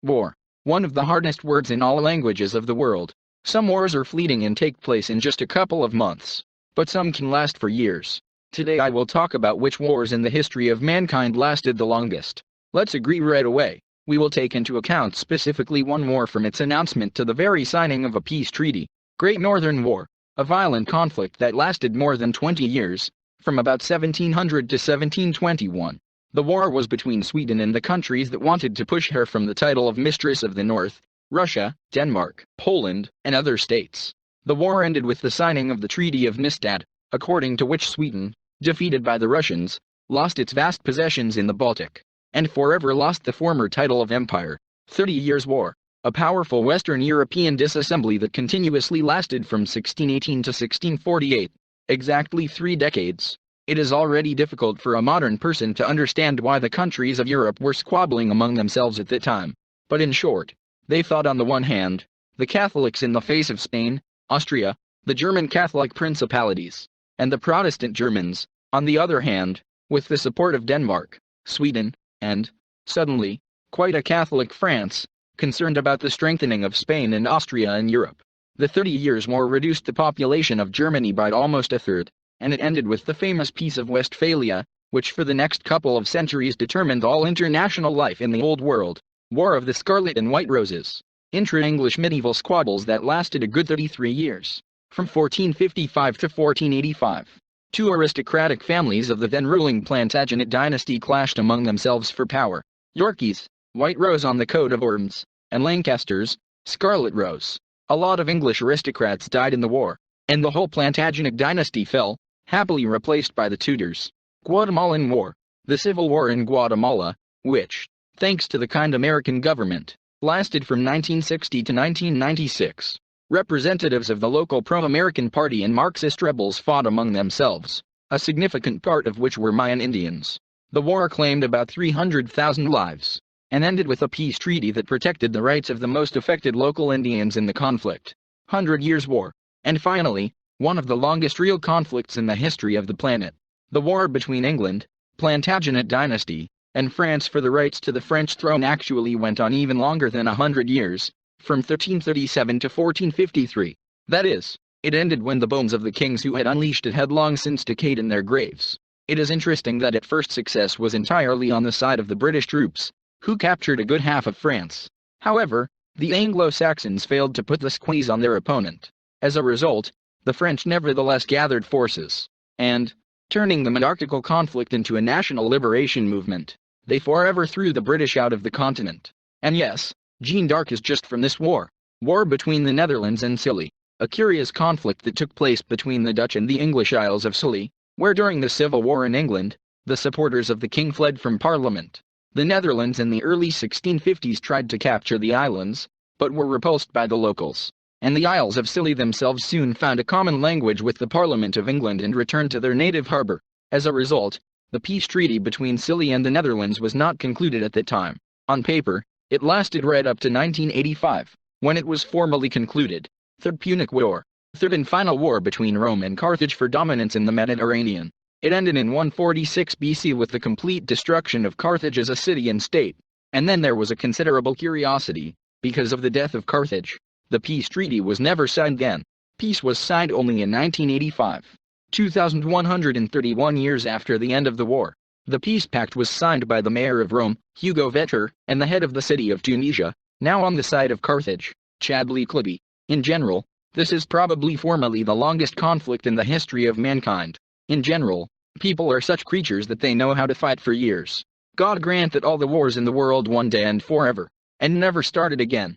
War. One of the hardest words in all languages of the world. Some wars are fleeting and take place in just a couple of months, but some can last for years. Today I will talk about which wars in the history of mankind lasted the longest. Let's agree right away. We will take into account specifically one war from its announcement to the very signing of a peace treaty. Great Northern War. A violent conflict that lasted more than 20 years, from about 1700 to 1721. The war was between Sweden and the countries that wanted to push her from the title of Mistress of the North, Russia, Denmark, Poland, and other states. The war ended with the signing of the Treaty of Nystad, according to which Sweden, defeated by the Russians, lost its vast possessions in the Baltic, and forever lost the former title of empire. 30 Years' War. A powerful Western European disassembly that continuously lasted from 1618 to 1648. Exactly 3 decades. It is already difficult for a modern person to understand why the countries of Europe were squabbling among themselves at that time. But in short, they thought on the one hand, the Catholics in the face of Spain, Austria, the German Catholic principalities, and the Protestant Germans, on the other hand, with the support of Denmark, Sweden, and, suddenly, quite a Catholic France, concerned about the strengthening of Spain and Austria in Europe. The 30 Years' War reduced the population of Germany by almost a third, and it ended with the famous Peace of Westphalia, which for the next couple of centuries determined all international life in the Old World. War of the Scarlet and White Roses. Intra-English medieval squabbles that lasted a good 33 years, from 1455 to 1485. Two aristocratic families of the then-ruling Plantagenet dynasty clashed among themselves for power. Yorkies, White Rose on the coat of arms, and Lancasters, Scarlet Rose. A lot of English aristocrats died in the war, and the whole Plantagenet dynasty fell, happily replaced by the Tudors. Guatemalan War. The Civil War in Guatemala, which, thanks to the kind American government, lasted from 1960 to 1996. Representatives of the local pro-American party and Marxist rebels fought among themselves, a significant part of which were Mayan Indians. The war claimed about 300,000 lives, and ended with a peace treaty that protected the rights of the most affected local Indians in the conflict. 100 Years' War. And finally, one of the longest real conflicts in the history of the planet. The war between England, Plantagenet dynasty, and France for the rights to the French throne actually went on even longer than 100 years, from 1337 to 1453. That is, it ended when the bones of the kings who had unleashed it had long since decayed in their graves. It is interesting that at first success was entirely on the side of the British troops, who captured a good half of France. However, the Anglo-Saxons failed to put the squeeze on their opponent. As a result, the French nevertheless gathered forces, and, turning the monarchical conflict into a national liberation movement, they forever threw the British out of the continent. And yes, Jeanne d'Arc is just from this war. War between the Netherlands and Scilly. A curious conflict that took place between the Dutch and the English Isles of Scilly, where during the Civil War in England, the supporters of the king fled from Parliament. The Netherlands in the early 1650s tried to capture the islands, but were repulsed by the locals, and the Isles of Scilly themselves soon found a common language with the Parliament of England and returned to their native harbour. As a result, the peace treaty between Scilly and the Netherlands was not concluded at that time. On paper, it lasted right up to 1985, when it was formally concluded. Third Punic War. Third and final war between Rome and Carthage for dominance in the Mediterranean. It ended in 146 BC with the complete destruction of Carthage as a city and state. And then there was a considerable curiosity. Because of the death of Carthage, the peace treaty was never signed again. Peace was signed only in 1985, 2,131 years after the end of the war. The peace pact was signed by the mayor of Rome, Hugo Vetter, and the head of the city of Tunisia, now on the side of Carthage, Chadli Clibby. In general, this is probably formally the longest conflict in the history of mankind. In general, people are such creatures that they know how to fight for years. God grant that all the wars in the world one day end forever, and never started again.